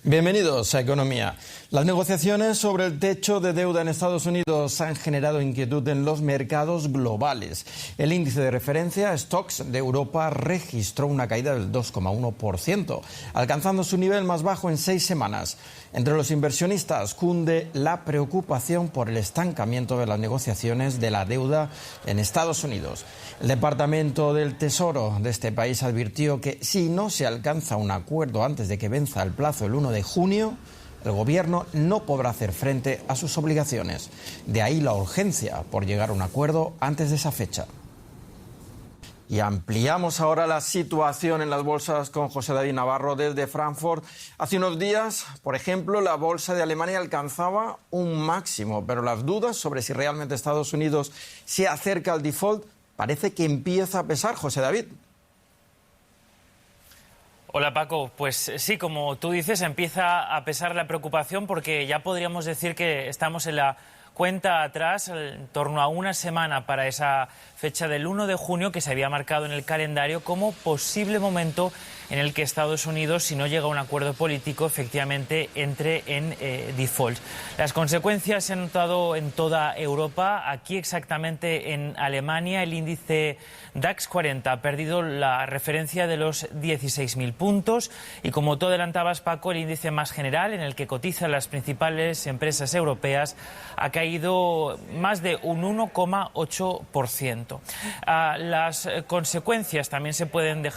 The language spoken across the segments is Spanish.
Bienvenidos a Economía. Las negociaciones sobre el techo de deuda en Estados Unidos han generado inquietud en los mercados globales. El índice de referencia Stocks de Europa registró una caída del 2,1%, alcanzando su nivel más bajo en 6 semanas. Entre los inversionistas cunde la preocupación por el estancamiento de las negociaciones de la deuda en Estados Unidos. El Departamento del Tesoro de este país advirtió que si no se alcanza un acuerdo antes de que venza el plazo el 1 de junio, el gobierno no podrá hacer frente a sus obligaciones. De ahí la urgencia por llegar a un acuerdo antes de esa fecha. Y ampliamos ahora la situación en las bolsas con José David Navarro desde Frankfurt. Hace unos días, por ejemplo, la bolsa de Alemania alcanzaba un máximo, pero las dudas sobre si realmente Estados Unidos se acerca al default parece que empieza a pesar, José David. Hola Paco, pues sí, como tú dices, empieza a pesar la preocupación porque ya podríamos decir que estamos en la cuenta atrás, en torno a una semana para esa fecha del 1 de junio que se había marcado en el calendario como posible momento en el que Estados Unidos, si no llega a un acuerdo político, efectivamente entre en default. Las consecuencias se han notado en toda Europa. Aquí exactamente en Alemania el índice DAX 40 ha perdido la referencia de los 16.000 puntos y, como tú adelantabas, Paco, el índice más general en el que cotizan las principales empresas europeas ha caído más de un 1,8%. Las consecuencias también se pueden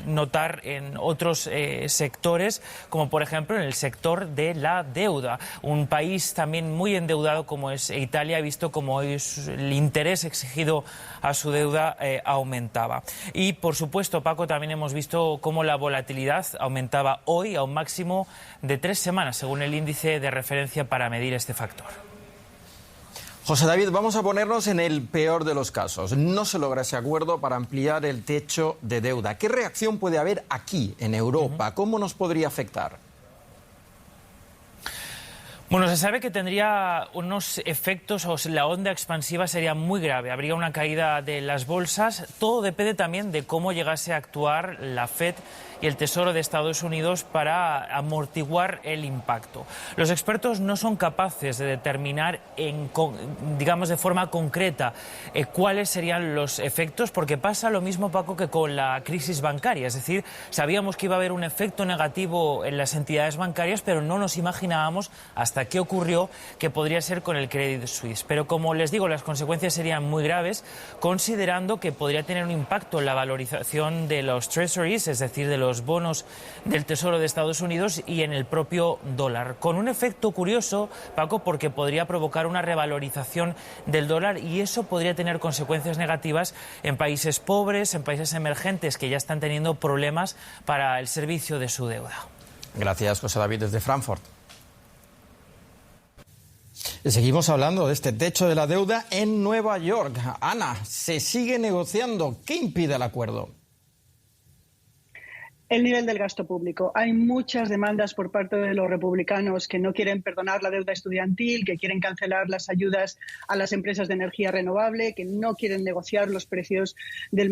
notar en otros sectores, como por ejemplo en el sector de la deuda. Un país también muy endeudado como es Italia ha visto como el interés exigido a su deuda aumentaba. Y por supuesto, Paco, también hemos visto cómo la volatilidad aumentaba hoy a un máximo de 3 semanas, según el índice de referencia para medir este factor. José David, vamos a ponernos en el peor de los casos. No se logra ese acuerdo para ampliar el techo de deuda. ¿Qué reacción puede haber aquí, en Europa? ¿Cómo nos podría afectar? Bueno, se sabe que tendría unos efectos, o la onda expansiva sería muy grave. Habría una caída de las bolsas. Todo depende también de cómo llegase a actuar la FED y el Tesoro de Estados Unidos para amortiguar el impacto. Los expertos no son capaces de determinar, digamos, de forma concreta cuáles serían los efectos, porque pasa lo mismo, Paco, que con la crisis bancaria. Es decir, sabíamos que iba a haber un efecto negativo en las entidades bancarias, pero no nos imaginábamos hasta qué ocurrió que podría ser con el Credit Suisse. Pero como les digo, las consecuencias serían muy graves, considerando que podría tener un impacto en la valorización de los treasuries, es decir, de los bonos del Tesoro de Estados Unidos, y en el propio dólar. Con un efecto curioso, Paco, porque podría provocar una revalorización del dólar y eso podría tener consecuencias negativas en países pobres, en países emergentes que ya están teniendo problemas para el servicio de su deuda. Gracias, José David, desde Frankfurt. Seguimos hablando de este techo de la deuda en Nueva York. Ana, se sigue negociando. ¿Qué impide el acuerdo? El nivel del gasto público. Hay muchas demandas por parte de los republicanos que no quieren perdonar la deuda estudiantil, que quieren cancelar las ayudas a las empresas de energía renovable, que no quieren negociar los precios de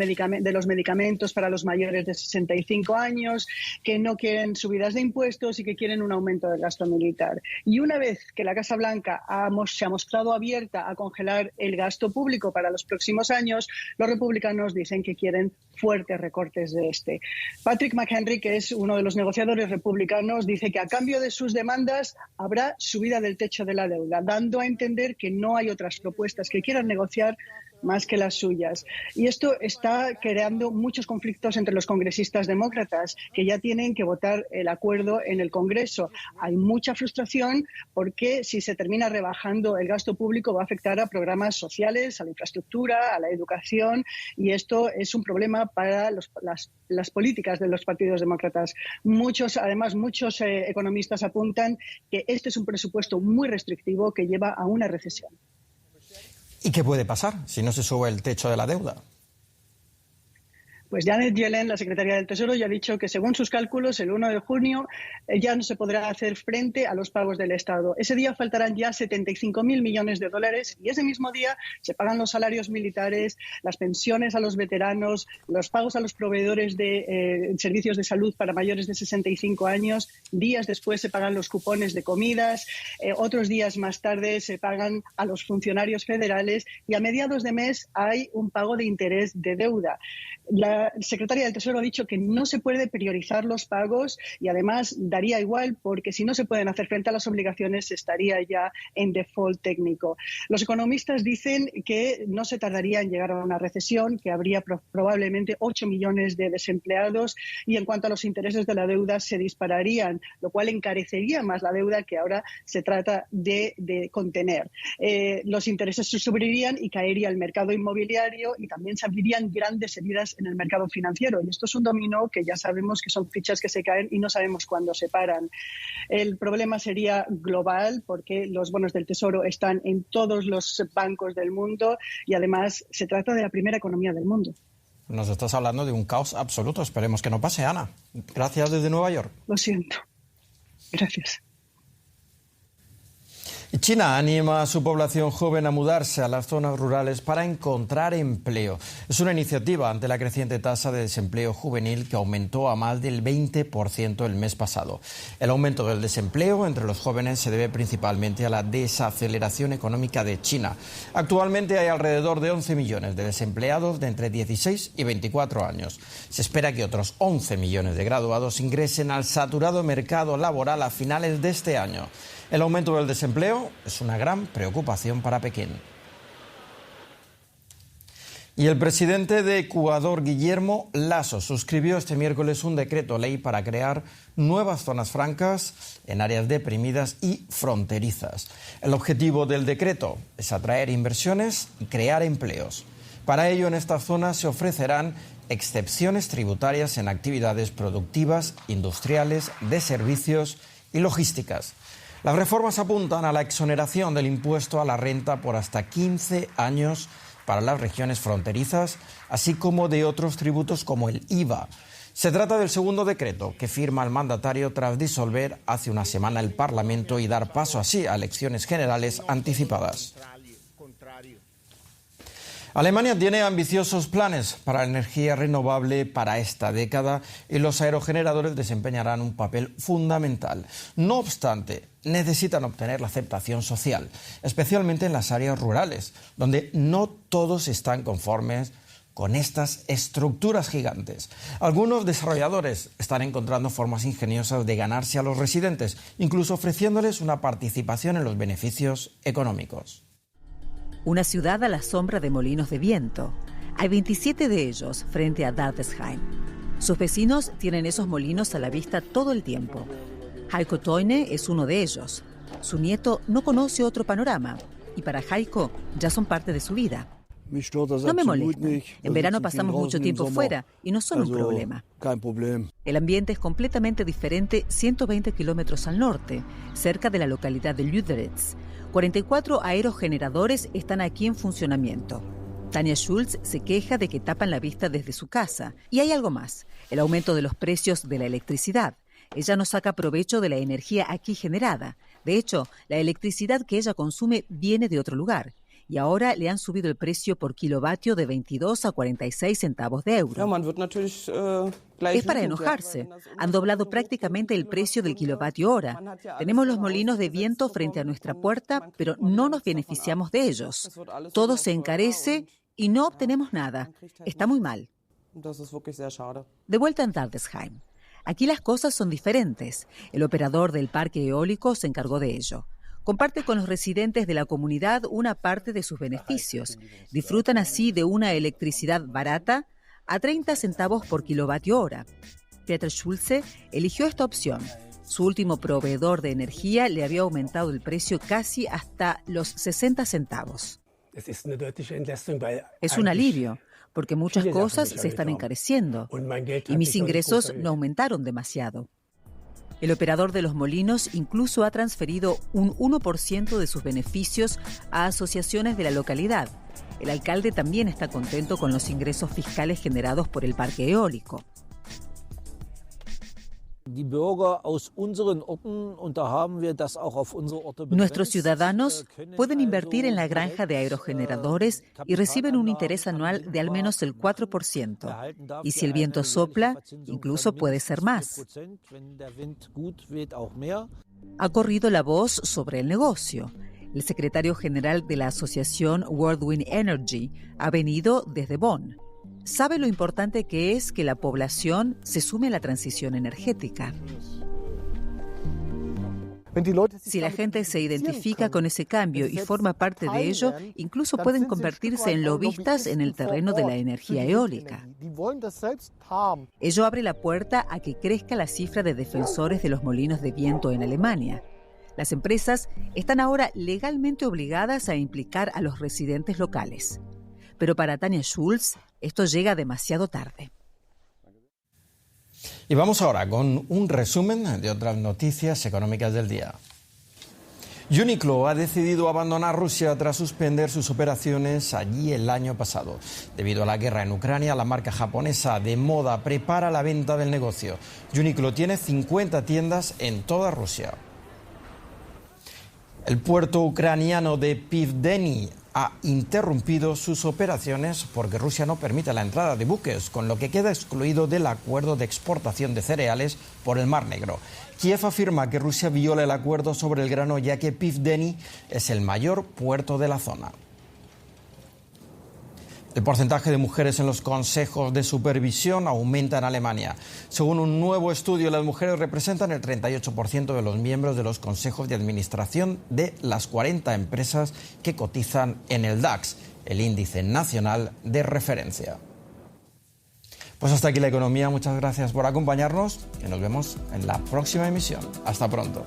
los medicamentos para los mayores de 65 años, que no quieren subidas de impuestos y que quieren un aumento del gasto militar. Y una vez que la Casa Blanca se ha mostrado abierta a congelar el gasto público para los próximos años, los republicanos dicen que quieren fuertes recortes de este. Patrick McHenry, que es uno de los negociadores republicanos, dice que a cambio de sus demandas habrá subida del techo de la deuda, dando a entender que no hay otras propuestas que quieran negociar más que las suyas. Y esto está creando muchos conflictos entre los congresistas demócratas, que ya tienen que votar el acuerdo en el Congreso. Hay mucha frustración porque si se termina rebajando el gasto público va a afectar a programas sociales, a la infraestructura, a la educación, y esto es un problema para las políticas de los partidos demócratas. Muchos economistas apuntan que este es un presupuesto muy restrictivo que lleva a una recesión. ¿Y qué puede pasar si no se sube el techo de la deuda? Pues Janet Yellen, la secretaria del Tesoro, ya ha dicho que según sus cálculos, el 1 de junio ya no se podrá hacer frente a los pagos del Estado. Ese día faltarán ya 75.000 millones de dólares y ese mismo día se pagan los salarios militares, las pensiones a los veteranos, los pagos a los proveedores de servicios de salud para mayores de 65 años. Días después se pagan los cupones de comidas, otros días más tarde se pagan a los funcionarios federales y a mediados de mes hay un pago de interés de deuda. La secretaria del Tesoro ha dicho que no se puede priorizar los pagos y además daría igual porque si no se pueden hacer frente a las obligaciones se estaría ya en default técnico. Los economistas dicen que no se tardaría en llegar a una recesión, que habría probablemente 8 millones de desempleados y en cuanto a los intereses de la deuda se dispararían, lo cual encarecería más la deuda que ahora se trata de contener. Los intereses se subirían y caería el mercado inmobiliario y también se abrirían grandes heridas en el mercado financiero. Y esto es un dominó que ya sabemos que son fichas que se caen y no sabemos cuándo se paran. El problema sería global porque los bonos del Tesoro están en todos los bancos del mundo y además se trata de la primera economía del mundo. Nos estás hablando de un caos absoluto. Esperemos que no pase, Ana. Gracias desde Nueva York. Lo siento. Gracias. China anima a su población joven a mudarse a las zonas rurales para encontrar empleo. Es una iniciativa ante la creciente tasa de desempleo juvenil que aumentó a más del 20% el mes pasado. El aumento del desempleo entre los jóvenes se debe principalmente a la desaceleración económica de China. Actualmente hay alrededor de 11 millones de desempleados de entre 16 y 24 años. Se espera que otros 11 millones de graduados ingresen al saturado mercado laboral a finales de este año. El aumento del desempleo es una gran preocupación para Pekín. Y el presidente de Ecuador, Guillermo Lasso, suscribió este miércoles un decreto ley para crear nuevas zonas francas en áreas deprimidas y fronterizas. El objetivo del decreto es atraer inversiones y crear empleos. Para ello, en estas zonas se ofrecerán excepciones tributarias en actividades productivas, industriales, de servicios y logísticas. Las reformas apuntan a la exoneración del impuesto a la renta por hasta 15 años para las regiones fronterizas, así como de otros tributos como el IVA. Se trata del segundo decreto que firma el mandatario tras disolver hace una semana el Parlamento y dar paso así a elecciones generales anticipadas. Alemania tiene ambiciosos planes para la energía renovable para esta década y los aerogeneradores desempeñarán un papel fundamental. No obstante, necesitan obtener la aceptación social, especialmente en las áreas rurales, donde no todos están conformes con estas estructuras gigantes. Algunos desarrolladores están encontrando formas ingeniosas de ganarse a los residentes, incluso ofreciéndoles una participación en los beneficios económicos. Una ciudad a la sombra de molinos de viento. Hay 27 de ellos frente a Dardesheim. Sus vecinos tienen esos molinos a la vista todo el tiempo. Heiko Teune es uno de ellos. Su nieto no conoce otro panorama y para Heiko ya son parte de su vida. No me molestan. En verano pasamos mucho tiempo fuera y no son un problema. El ambiente es completamente diferente 120 kilómetros al norte, cerca de la localidad de Lüderitz. 44 aerogeneradores están aquí en funcionamiento. Tanja Schulz se queja de que tapan la vista desde su casa. Y hay algo más, el aumento de los precios de la electricidad. Ella no saca provecho de la energía aquí generada. De hecho, la electricidad que ella consume viene de otro lugar. Y ahora le han subido el precio por kilovatio de 22 a 46 centavos de euro. Es para enojarse. Han doblado prácticamente el precio del kilovatio hora. Tenemos los molinos de viento frente a nuestra puerta, pero no nos beneficiamos de ellos. Todo se encarece y no obtenemos nada. Está muy mal. De vuelta en Dardesheim. Aquí las cosas son diferentes. El operador del parque eólico se encargó de ello. Comparte con los residentes de la comunidad una parte de sus beneficios. Disfrutan así de una electricidad barata a 30 centavos por kilovatio hora. Peter Schulze eligió esta opción. Su último proveedor de energía le había aumentado el precio casi hasta los 60 centavos. Es un alivio, porque muchas cosas se están encareciendo y mis ingresos no aumentaron demasiado. El operador de los molinos incluso ha transferido un 1% de sus beneficios a asociaciones de la localidad. El alcalde también está contento con los ingresos fiscales generados por el parque eólico. Nuestros ciudadanos pueden invertir en la granja de aerogeneradores y reciben un interés anual de al menos el 4%. Y si el viento sopla, incluso puede ser más. Ha corrido la voz sobre el negocio. El secretario general de la asociación World Wind Energy ha venido desde Bonn. Sabe lo importante que es que la población se sume a la transición energética. Si la gente se identifica con ese cambio y forma parte de ello, incluso pueden convertirse en lobistas en el terreno de la energía eólica. Ello abre la puerta a que crezca la cifra de defensores de los molinos de viento en Alemania. Las empresas están ahora legalmente obligadas a implicar a los residentes locales. Pero para Tania Schulz, esto llega demasiado tarde. Y vamos ahora con un resumen de otras noticias económicas del día. Uniqlo ha decidido abandonar Rusia tras suspender sus operaciones allí el año pasado. Debido a la guerra en Ucrania, la marca japonesa de moda prepara la venta del negocio. Uniqlo tiene 50 tiendas en toda Rusia. El puerto ucraniano de Pivdeni ha interrumpido sus operaciones porque Rusia no permite la entrada de buques, con lo que queda excluido del acuerdo de exportación de cereales por el Mar Negro. Kiev afirma que Rusia viola el acuerdo sobre el grano, ya que Pivdeni es el mayor puerto de la zona. El porcentaje de mujeres en los consejos de supervisión aumenta en Alemania. Según un nuevo estudio, las mujeres representan el 38% de los miembros de los consejos de administración de las 40 empresas que cotizan en el DAX, el índice nacional de referencia. Pues hasta aquí la economía. Muchas gracias por acompañarnos y nos vemos en la próxima emisión. Hasta pronto.